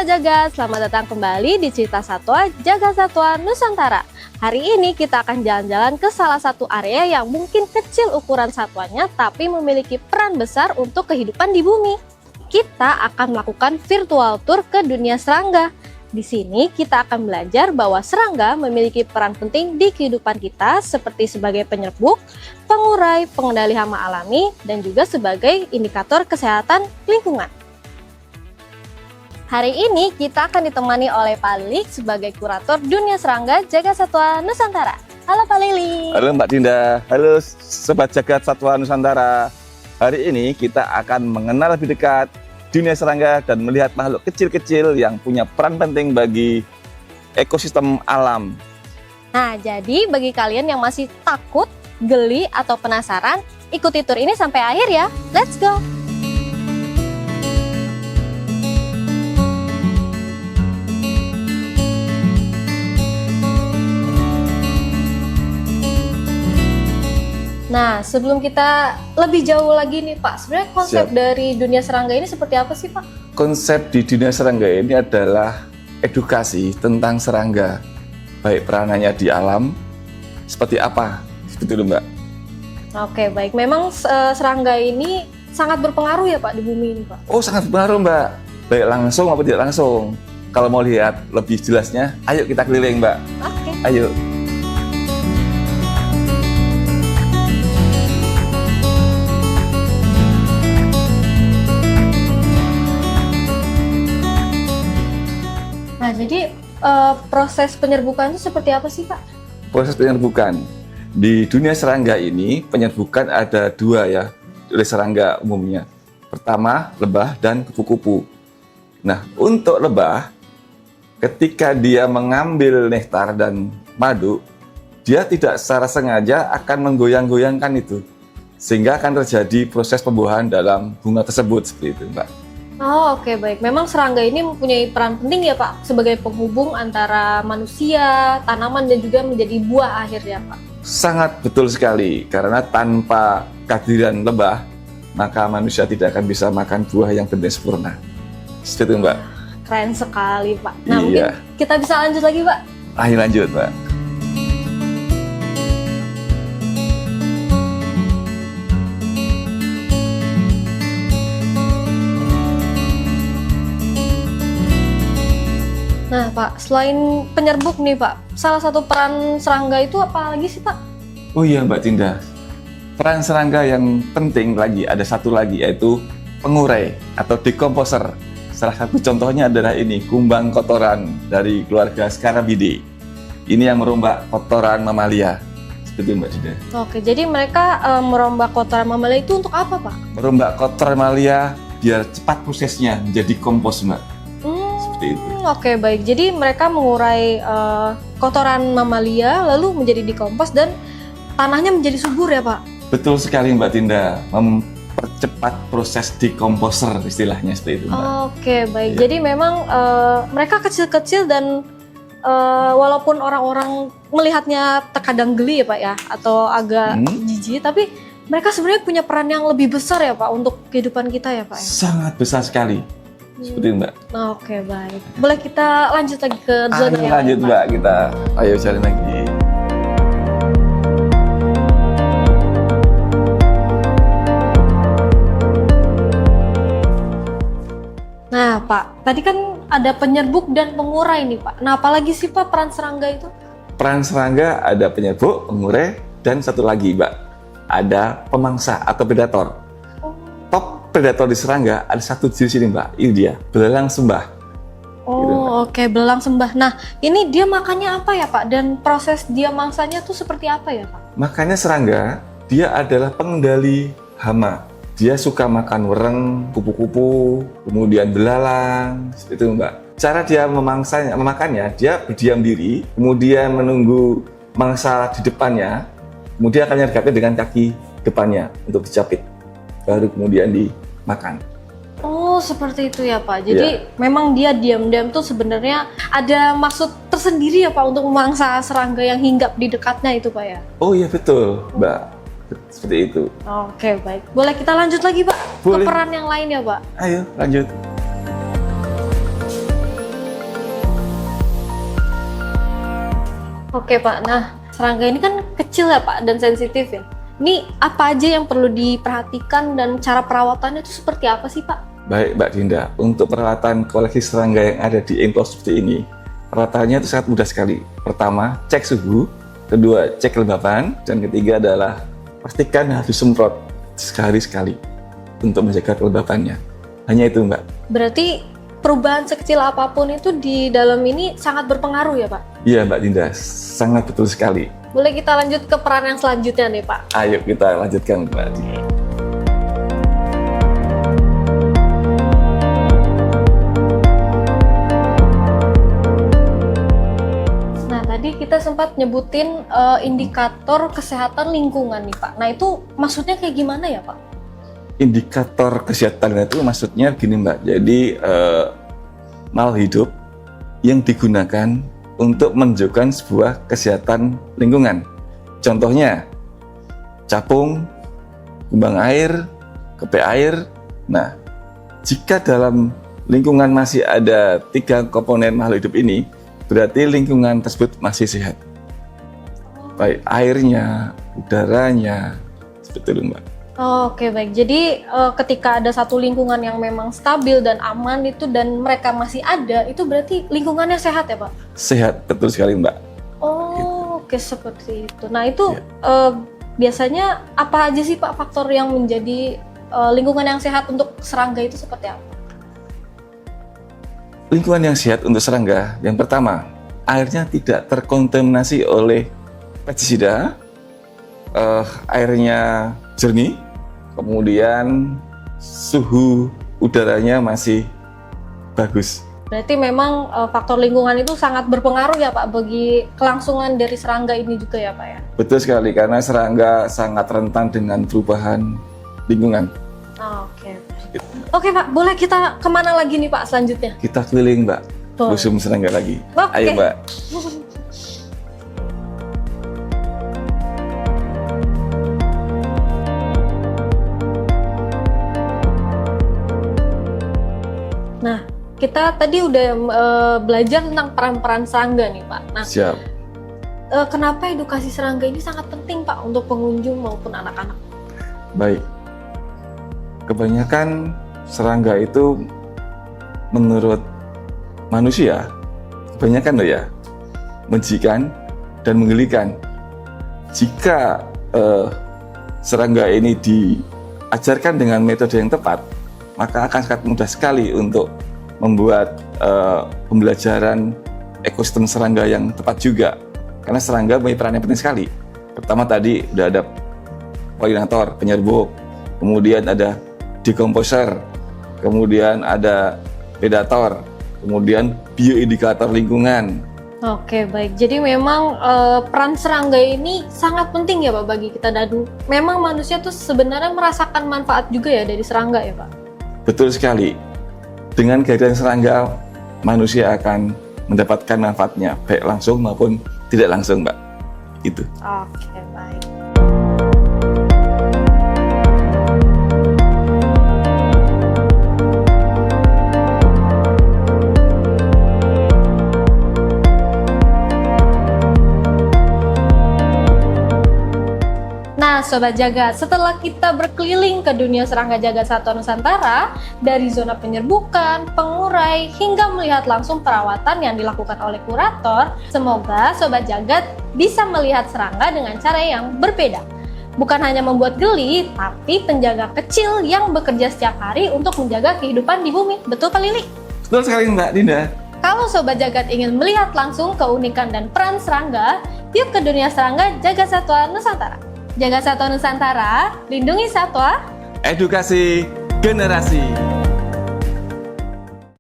Sobat Jagat, selamat datang kembali di Cerita Satwa Jagat Satwa Nusantara. Hari ini kita akan jalan-jalan ke salah satu area yang mungkin kecil ukuran satwanya tapi memiliki peran besar untuk kehidupan di bumi. Kita akan melakukan virtual tour ke dunia serangga. Di sini kita akan belajar bahwa serangga memiliki peran penting di kehidupan kita seperti sebagai penyerbuk, pengurai, pengendali hama alami, dan juga sebagai indikator kesehatan lingkungan. Hari ini kita akan ditemani oleh Pak Lilik sebagai kurator dunia serangga Jagat Satwa Nusantara. Halo Pak Lilik. Halo Mbak Dinda, halo Sobat Jagat Satwa Nusantara. Hari ini kita akan mengenal lebih dekat dunia serangga dan melihat makhluk kecil-kecil yang punya peran penting bagi ekosistem alam. Nah, jadi bagi kalian yang masih takut, geli, atau penasaran, ikuti tur ini sampai akhir ya. Let's go! Nah, sebelum kita lebih jauh lagi nih Pak, sebenarnya konsep dari dunia serangga ini seperti apa sih Pak? Konsep di dunia serangga ini adalah edukasi tentang serangga, baik peranannya di alam, seperti apa, seperti itu Mbak. Oke, baik. Memang serangga ini sangat berpengaruh ya Pak di bumi ini Pak? Oh, sangat berpengaruh Mbak, baik langsung maupun tidak langsung. Kalau mau lihat lebih jelasnya, ayo kita keliling Mbak. Oke. Ayo. Nah, jadi proses penyerbukan itu seperti apa sih Pak? Proses penyerbukan di dunia serangga ini, penyerbukan ada dua ya oleh serangga umumnya. Pertama, lebah dan kupu-kupu. Nah, untuk lebah, ketika dia mengambil nektar dan madu, dia tidak secara sengaja akan menggoyang-goyangkan itu, sehingga akan terjadi proses pembuahan dalam bunga tersebut seperti itu, Mbak. Oh, oke, baik. Memang serangga ini mempunyai peran penting ya Pak sebagai penghubung antara manusia, tanaman, dan juga menjadi buah akhirnya Pak. Sangat betul sekali, karena tanpa kehadiran lebah, maka manusia tidak akan bisa makan buah yang benar sempurna. Seperti itu Mbak. Keren sekali Pak. Nah, Iya. mungkin kita bisa lanjut lagi Pak. Ayo lanjut Mbak. Nah Pak, selain penyerbuk nih Pak, salah satu peran serangga itu apa lagi sih Pak? Oh iya Mbak Tinda, peran serangga yang penting lagi, ada satu lagi yaitu pengurai atau decomposer. Salah satu contohnya adalah ini, kumbang kotoran dari keluarga Scarabidae. Ini yang merombak kotoran mamalia. Seperti itu Mbak Tinda. Oke, jadi mereka merombak kotoran mamalia itu untuk apa Pak? Merombak kotoran mamalia biar cepat prosesnya menjadi kompos Mbak. Seperti itu. Oke, baik. Jadi mereka mengurai kotoran mamalia lalu menjadi dikompos dan tanahnya menjadi subur ya Pak? Betul sekali Mbak Tinda, mempercepat proses dekomposer istilahnya seperti itu Mbak. Oke, baik. Iya. Jadi memang mereka kecil-kecil dan walaupun orang-orang melihatnya terkadang geli ya Pak ya, atau agak jijik, tapi mereka sebenarnya punya peran yang lebih besar ya Pak untuk kehidupan kita ya Pak ya? Sangat besar sekali. Seperti itu Mbak. Oke, baik. Boleh kita lanjut lagi ke zona yang lanjut lain, Mbak, kita ayo jalan lagi. Nah Pak, tadi kan ada penyerbuk dan pengurai nih Pak. Nah apalagi sih Pak peran serangga itu? Peran serangga ada penyerbuk, pengurai, dan satu lagi Mbak, ada pemangsa atau predator. Top predator di serangga ada satu jenis ini Mbak, ini dia, belalang sembah. Oh Gitu, oke, belalang sembah. Nah ini dia makannya apa ya Pak? Dan proses dia mangsanya tuh seperti apa ya Pak? Makanya serangga, dia adalah pengendali hama. Dia suka makan wereng, kupu-kupu, kemudian belalang, seperti itu Mbak. Cara dia memakannya, dia berdiam diri, kemudian menunggu mangsa di depannya, kemudian akan menyergapnya dengan kaki depannya untuk dicapit, baru kemudian dimakan. Oh seperti itu ya Pak. Jadi memang dia diam-diam tuh sebenarnya ada maksud tersendiri ya Pak untuk memangsa serangga yang hinggap di dekatnya itu Pak ya? Oh iya betul Mbak, seperti itu. Oke baik. Boleh kita lanjut lagi Pak? Boleh. Ke peran yang lain ya Pak? Ayo lanjut. Oke Pak, nah serangga ini kan kecil ya Pak dan sensitif ya. Ini apa aja yang perlu diperhatikan dan cara perawatannya itu seperti apa sih Pak? Baik Mbak Dinda, untuk perawatan koleksi serangga yang ada di enclosed seperti ini, perawatannya itu sangat mudah sekali. Pertama, cek suhu, kedua, cek kelembapan, dan ketiga adalah pastikan harus semprot sehari sekali untuk menjaga kelembapannya. Hanya itu Mbak. Berarti perubahan sekecil apapun itu di dalam ini sangat berpengaruh ya Pak? Iya Mbak Dinda, sangat betul sekali. Boleh kita lanjut ke peran yang selanjutnya nih Pak? Ayo kita lanjutkan Mbak Dinda. Nah tadi kita sempat nyebutin indikator kesehatan lingkungan nih Pak. Nah itu maksudnya kayak gimana ya Pak? Indikator kesehatan itu maksudnya gini Mbak, jadi makhluk hidup yang digunakan untuk menunjukkan sebuah kesehatan lingkungan. Contohnya, capung, kumbang air, kepek air. Nah, jika dalam lingkungan masih ada 3 komponen makhluk hidup ini, berarti lingkungan tersebut masih sehat. Baik airnya, udaranya, seperti itu Mbak. Oke baik, jadi ketika ada satu lingkungan yang memang stabil dan aman itu dan mereka masih ada, itu berarti lingkungannya sehat ya Pak? Sehat, betul sekali Mbak. Oh oke seperti itu. Nah itu biasanya apa aja sih Pak faktor yang menjadi lingkungan yang sehat untuk serangga itu seperti apa? Lingkungan yang sehat untuk serangga, yang pertama, airnya tidak terkontaminasi oleh pestisida, airnya jernih, kemudian suhu udaranya masih bagus. Berarti memang faktor lingkungan itu sangat berpengaruh ya Pak bagi kelangsungan dari serangga ini juga ya Pak ya? Betul sekali, karena serangga sangat rentan dengan perubahan lingkungan. Oke. Oke Pak, boleh kita kemana lagi nih Pak selanjutnya? Kita keliling Mbak, Boleh. museum serangga lagi. Oke. Ayo Mbak. Nah, kita tadi udah belajar tentang peran-peran serangga nih Pak. Nah, Siap. kenapa edukasi serangga ini sangat penting Pak untuk pengunjung maupun anak-anak? Baik. Kebanyakan serangga itu menurut manusia, kebanyakan loh ya, menjijikan dan menggelikan. Jika serangga ini diajarkan dengan metode yang tepat, maka akan sangat mudah sekali untuk membuat pembelajaran ekosistem serangga yang tepat juga. Karena serangga punya peran yang penting sekali. Pertama tadi udah ada polinator, penyerbuk, kemudian ada decomposer, kemudian ada predator, kemudian bioindikator lingkungan. Oke, baik. Jadi memang peran serangga ini sangat penting ya Pak bagi kita dan memang manusia tuh sebenarnya merasakan manfaat juga ya dari serangga ya Pak? Betul sekali. Dengan kehadiran serangga, manusia akan mendapatkan manfaatnya, baik langsung maupun tidak langsung, Mbak. Itu. Oke, baik. Nah, Sobat Jagat, setelah kita berkeliling ke dunia serangga jagat satwa Nusantara, dari zona penyerbukan, pengurai, hingga melihat langsung perawatan yang dilakukan oleh kurator, semoga Sobat Jagat bisa melihat serangga dengan cara yang berbeda. Bukan hanya membuat geli, tapi penjaga kecil yang bekerja setiap hari untuk menjaga kehidupan di bumi. Betul Pak Lili? Betul sekali, Mbak Dinda. Kalau Sobat Jagat ingin melihat langsung keunikan dan peran serangga, yuk ke dunia serangga jagat satwa Nusantara. Jaga Satwa Nusantara, lindungi satwa, Edukasi generasi.